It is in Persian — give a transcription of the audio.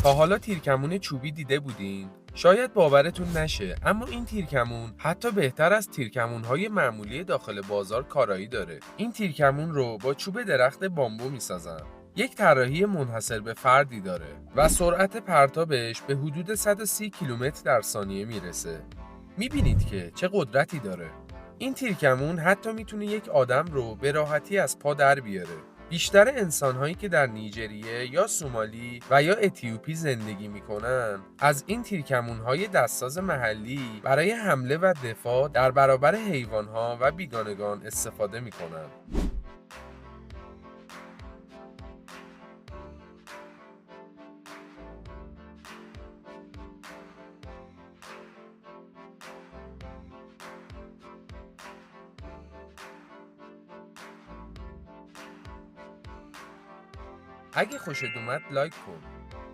تا حالا تیرکمون چوبی دیده بودین؟ شاید باورتون نشه، اما این تیرکمون حتی بهتر از تیرکمون‌های معمولی داخل بازار کارایی داره. این تیرکمون رو با چوب درخت بامبو میسازن. یک طراحی منحصر به فردی داره و سرعت پرتابش به حدود 130 کیلومتر در ثانیه میرسه. میبینید که چه قدرتی داره. این تیرکمون حتی میتونه یک آدم رو به راحتی از پا در بیاره. بیشتر انسان‌هایی که در نیجریه یا سومالی و یا اتیوپی زندگی می‌کنن از این تیرکمون‌های دستساز محلی برای حمله و دفاع در برابر حیوان‌ها و بیگانگان استفاده می‌کنن. اگه خوشت اومد لایک کن.